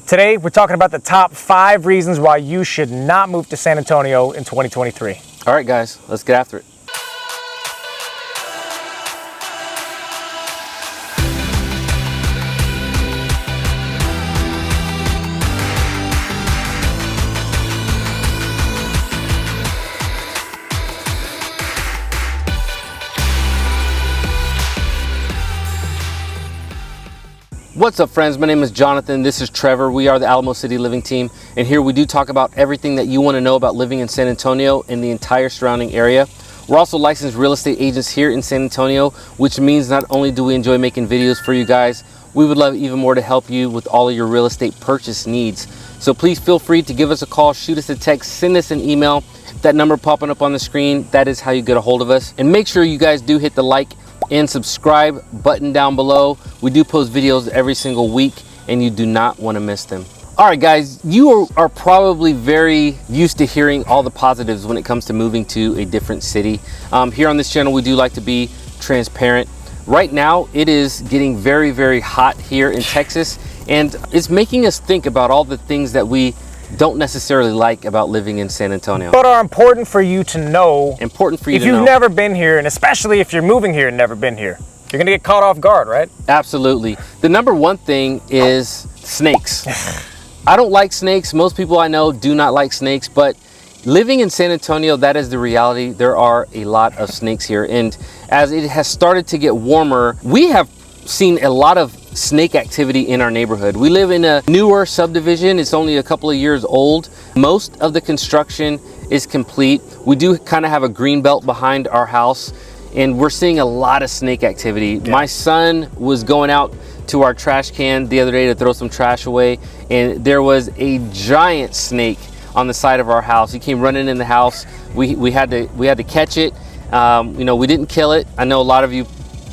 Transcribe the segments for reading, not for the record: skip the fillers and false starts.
Today, we're talking about the top 5 reasons why you should not move to San Antonio in 2023. All right, guys, let's get after it. What's up, friends? My name is Jonathan. This is Trevor. We are the Alamo City Living Team, and here we do talk about everything that you want to know about living in San Antonio and the entire surrounding area. We're also licensed real estate agents here in San Antonio, which means not only do we enjoy making videos for you guys, we would love even more to help you with all of your real estate purchase needs. So please feel free to give us a call, shoot us a text, send us an email. That number popping up on the screen, that is how you get a hold of us. And make sure you guys do hit the like and subscribe button down below. We do post videos every single week and you do not want to miss them. All right, guys, you are probably very used to hearing all the positives when it comes to moving to a different city. Here on this channel, we do like to be transparent. Right now, it is getting very, very hot here in Texas, and it's making us think about all the things that we don't necessarily like about living in San Antonio, but are important for you to know. Important for you if to know. If you've never been here, and especially if you're moving here and never been here, you're gonna get caught off guard, right? Absolutely. The number one thing is snakes. I don't like snakes. Most people I know do not like snakes, but living in San Antonio, that is the reality. There are a lot of snakes here, and as it has started to get warmer, we have seen a lot of snake activity in our neighborhood. We live in a newer subdivision. It's only a couple of years old. Most of the construction is complete. We do kind of have a green belt behind our house, and we're seeing a lot of snake activity. Yeah. My son was going out to our trash can the other day to throw some trash away, and there was a giant snake on the side of our house. He came running in the house. We had to catch it. You know, we didn't kill it. I know a lot of you,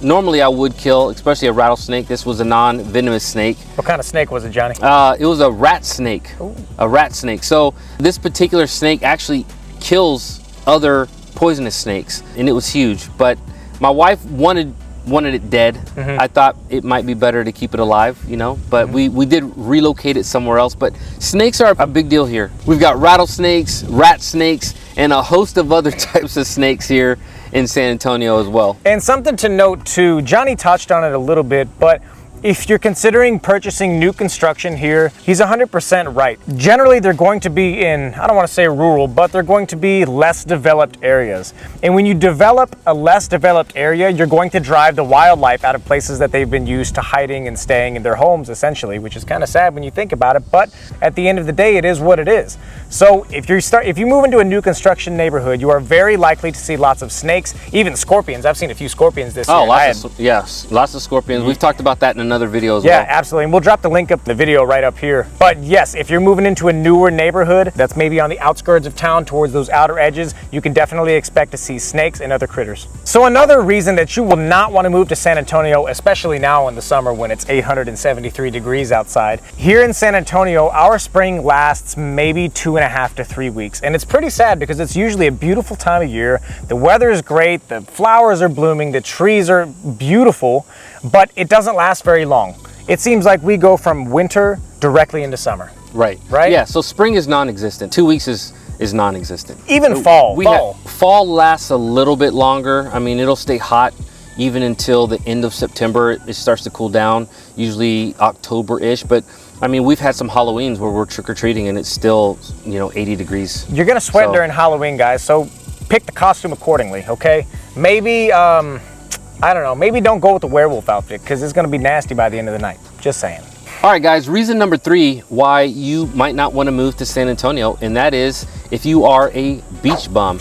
normally I would kill, especially a rattlesnake. This was a non-venomous snake. What kind of snake was it, Johnny? It was a rat snake. Ooh. A rat snake. So this particular snake actually kills other poisonous snakes, and it was huge. But my wife wanted it dead. Mm-hmm. I thought it might be better to keep it alive, you know, but mm-hmm. we did relocate it somewhere else. But snakes are a big deal here. We've got rattlesnakes, rat snakes, and a host of other types of snakes here in San Antonio as well. And something to note too, Johnny touched on it a little bit, but if you're considering purchasing new construction here, he's 100% right. Generally, they're going to be in, I don't want to say rural, but they're going to be less developed areas. And when you develop a less developed area, you're going to drive the wildlife out of places that they've been used to hiding and staying in their homes, essentially, which is kind of sad when you think about it. But at the end of the day, it is what it is. So if you move into a new construction neighborhood, you are very likely to see lots of snakes, even scorpions. I've seen a few scorpions this year. Oh, yes, lots of scorpions. Mm-hmm. We've talked about that in another video as well. Yeah, absolutely. And we'll drop the link up in the video right up here. But yes, if you're moving into a newer neighborhood that's maybe on the outskirts of town towards those outer edges, you can definitely expect to see snakes and other critters. So another reason that you will not want to move to San Antonio, especially now in the summer when it's 873 degrees outside. Here in San Antonio, our spring lasts maybe 2.5 to 3 weeks. And it's pretty sad because it's usually a beautiful time of year. The weather is great, the flowers are blooming, the trees are beautiful, but it doesn't last very long. It seems like we go from winter directly into summer. Right. Yeah, so spring is non-existent. 2 weeks is non-existent. Even fall. Fall lasts a little bit longer. I mean, it'll stay hot even until the end of September. It starts to cool down, usually October-ish. But I mean, we've had some Halloweens where we're trick-or-treating and it's still, 80 degrees. You're gonna sweat during Halloween, guys, so pick the costume accordingly, okay? Maybe, I don't know, maybe don't go with the werewolf outfit because it's going to be nasty by the end of the night. Just saying. All right, guys, reason number 3 why you might not want to move to San Antonio, and that is if you are a beach bum.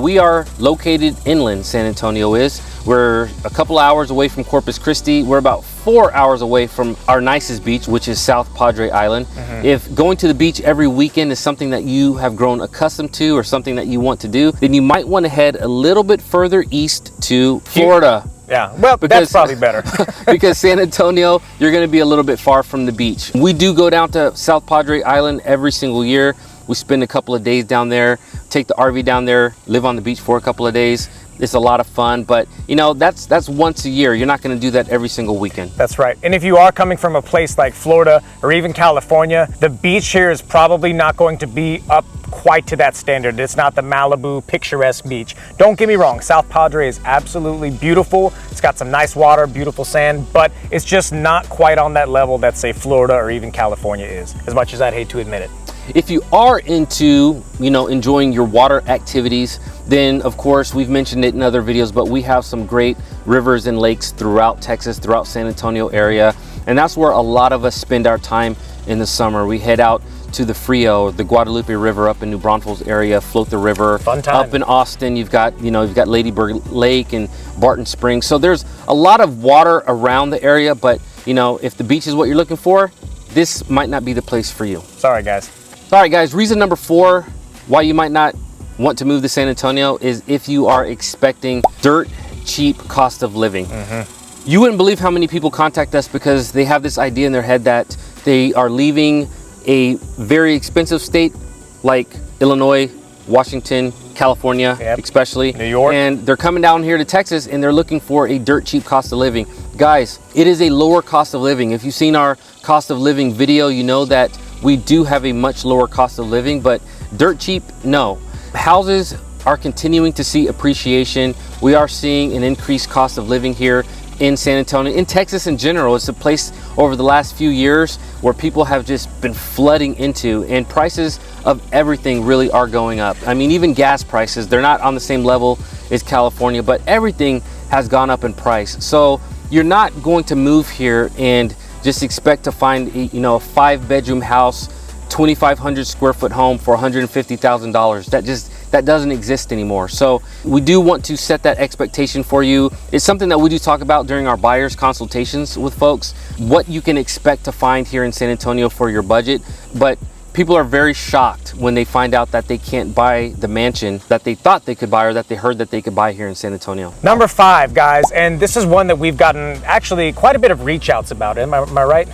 We are located inland, San Antonio is. We're a couple hours away from Corpus Christi. We're about 4 hours away from our nicest beach, which is South Padre Island. Mm-hmm. If going to the beach every weekend is something that you have grown accustomed to or something that you want to do, then you might want to head a little bit further east to Florida. Yeah, well, that's probably better. Because San Antonio, you're going to be a little bit far from the beach. We do go down to South Padre Island every single year. We spend a couple of days down there, take the RV down there, live on the beach for a couple of days. It's a lot of fun, but you know, that's once a year. You're not going to do that every single weekend. That's right. And if you are coming from a place like Florida or even California, the beach here is probably not going to be up quite to that standard. It's not the Malibu picturesque beach. Don't get me wrong, South Padre is absolutely beautiful. It's got some nice water, beautiful sand, but it's just not quite on that level that, say, Florida or even California is, as much as I'd hate to admit it. If you are into, you know, enjoying your water activities, then of course we've mentioned it in other videos, but we have some great rivers and lakes throughout Texas, throughout San Antonio area, and that's where a lot of us spend our time in the summer. We head out to the Frio, the Guadalupe River up in New Braunfels area, float the river. Fun time. Up in Austin, you've got Lady Bird Lake and Barton Springs. So there's a lot of water around the area, but you know, if the beach is what you're looking for, this might not be the place for you. Sorry, guys. All right, guys, reason number 4 why you might not want to move to San Antonio is if you are expecting dirt cheap cost of living. You wouldn't believe how many people contact us because they have this idea in their head that they are leaving a very expensive state like Illinois, Washington, California, especially New York, and they're coming down here to Texas and they're looking for a dirt cheap cost of living. Guys, it is a lower cost of living. If you've seen our cost of living video, you know that we do have a much lower cost of living, but dirt cheap, no. Houses are continuing to see appreciation. We are seeing an increased cost of living here in San Antonio, in Texas in general. It's a place over the last few years where people have just been flooding into, and prices of everything really are going up. I mean, even gas prices, they're not on the same level as California, but everything has gone up in price. So you're not going to move here and just expect to find a 5-bedroom house, 2,500 square foot home for $150,000. That doesn't exist anymore. So we do want to set that expectation for you. It's something that we do talk about during our buyers consultations with folks, what you can expect to find here in San Antonio for your budget. But people are very shocked when they find out that they can't buy the mansion that they thought they could buy or that they heard that they could buy here in San Antonio. Number 5, guys, and this is one that we've gotten actually quite a bit of reach outs about. Am I right?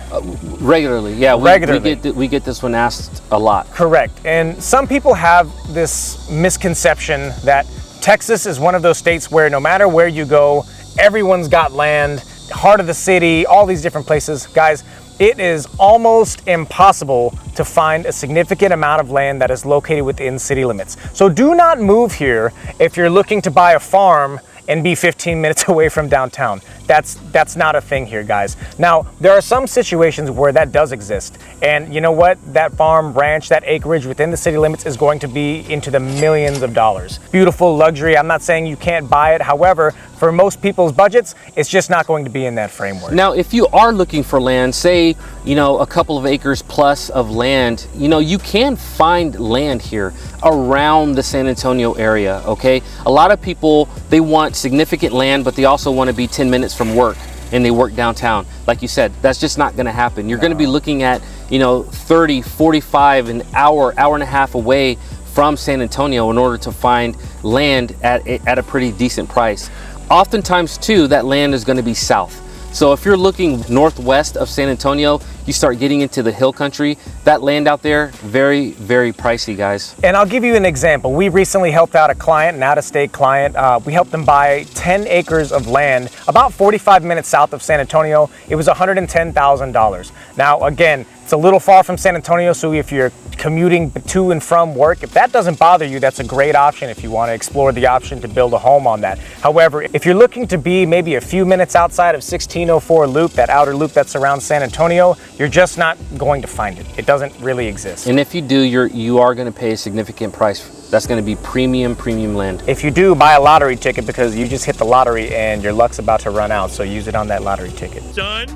Regularly, yeah. Regularly. We get this one asked a lot. Correct. And some people have this misconception that Texas is one of those states where no matter where you go, everyone's got land, heart of the city, all these different places. Guys, it is almost impossible to find a significant amount of land that is located within city limits. So do not move here if you're looking to buy a farm and be 15 minutes away from downtown. That's not a thing here, guys. Now, there are some situations where that does exist. And you know what? That farm, ranch, that acreage within the city limits is going to be into the millions of dollars. Beautiful luxury. I'm not saying you can't buy it. However, for most people's budgets, it's just not going to be in that framework. Now, if you are looking for land, say, a couple of acres plus of land, you can find land here around the San Antonio area, okay? A lot of people, they want significant land, but they also want to be 10 minutes from work, and they work downtown. Like you said, that's just not going to happen. You're going to be looking at 30, 45, an hour and a half away from San Antonio in order to find land at a pretty decent price. Oftentimes too, that land is going to be south. So if you're looking northwest of San Antonio, you start getting into the hill country. That land out there, very, very pricey, guys. And I'll give you an example. We recently helped out a client, an out-of-state client. We helped them buy 10 acres of land about 45 minutes south of San Antonio. It was $110,000. Now, again, it's a little far from San Antonio, so if you're commuting to and from work, if that doesn't bother you, that's a great option if you want to explore the option to build a home on that. However, if you're looking to be maybe a few minutes outside of 1604 Loop, that outer loop that surrounds San Antonio, you're just not going to find it. It doesn't really exist. And if you do, you are going to pay a significant price. That's going to be premium land. If you do, buy a lottery ticket because you just hit the lottery and your luck's about to run out, so use it on that lottery ticket. Son,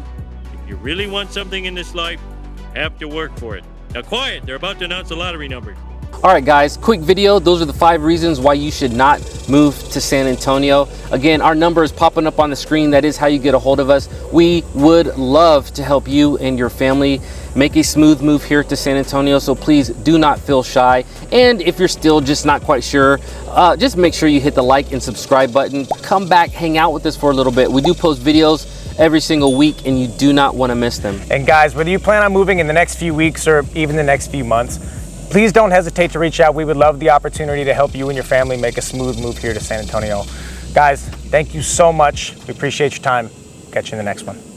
if you really want something in this life, have to work for it. Now quiet, they're about to announce the lottery numbers. All right, guys, quick video. Those are the 5 reasons why you should not move to San Antonio. Again, our number is popping up on the screen. That is how you get a hold of us. We would love to help you and your family make a smooth move here to San Antonio, so please do not feel shy. And if you're still just not quite sure, just make sure you hit the like and subscribe button. Come back, hang out with us for a little bit. We do post videos every single week, and you do not want to miss them. And guys, whether you plan on moving in the next few weeks or even the next few months, please don't hesitate to reach out. We would love the opportunity to help you and your family make a smooth move here to San Antonio. Guys, thank you so much. We appreciate your time. Catch you in the next one.